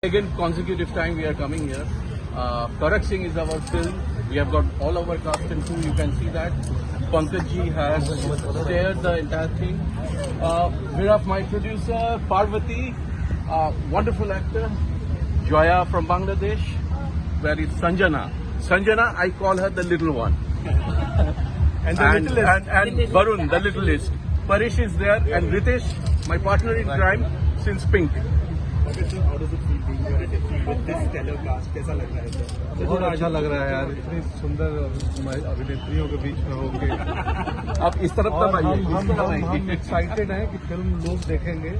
Again, consecutive time we are coming here. Kadak Singh is our film. We have got all our cast and crew. You can see that. Pankaj ji has steered the entire thing. We have my producer Parvati, wonderful actor. Joya from Bangladesh. Where is Sanjana? Sanjana, I call her the little one. and Varun, the littlest. Parish is there, and Ritesh, my partner in crime since Pink. Okay, so how does it feel being here with this stellar cast? कैसा लग रहा है sir? बहुत अच्छा लग रहा है यार, इतनी सुंदर अभिनेत्रियों के बीच में होके आप इस तरफ तब आइए। हम एक्साइटेड हैं कि फिल्म लोग देखेंगे,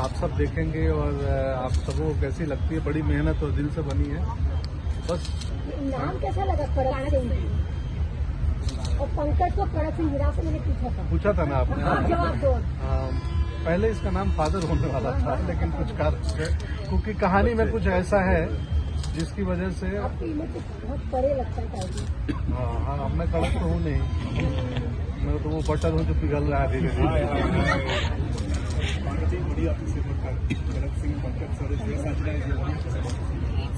आप सब देखेंगे और आप सबको कैसी लगती है। बड़ी मेहनत और दिल से बनी है। बस नाम कैसा लगा कड़क सिंह? और पंकज को कड़क सिंह से मैंने पूछा था ना आपने? जवाब दो। पहले इसका नाम फादर होने वाला था, लेकिन कुछ क्योंकि कहानी में कुछ ऐसा है जिसकी वजह से बहुत बड़े लगता है। हाँ, मैं कड़क तो हूँ नहीं, मैं तो वो बटर हूँ जो पिघल रहा है धीरे धीरे।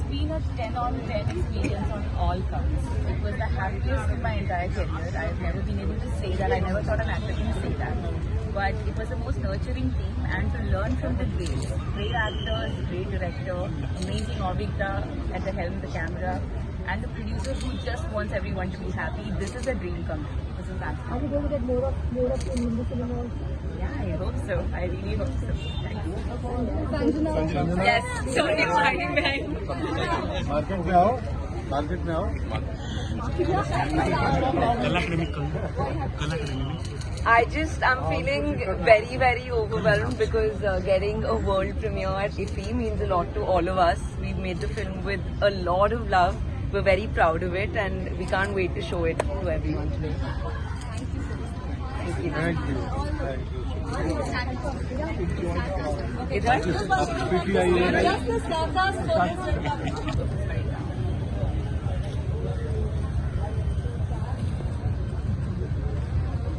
Been a 10 on 10 experience on all counts. It was the happiest of my entire career. I've never been able to say that. I never thought an actor can say that. But it was the most nurturing team, and to learn from the greats. Great actors, great director, amazing Avigta at the helm of the camera, and the producer who just wants everyone to be happy. This is a dream come true. This is absolutely. Are you going to get more of in the cinema also? Yeah, I hope so. I really hope so. Thank you. Sanjana. Yes, so exciting, man. Market में आओ। I'm feeling very, very overwhelmed because getting a world premiere at IFFI means a lot to all of us. We've made the film with a lot of love. We're very proud of it, and we can't wait to show it to everyone today. Thank you. Thank you. It's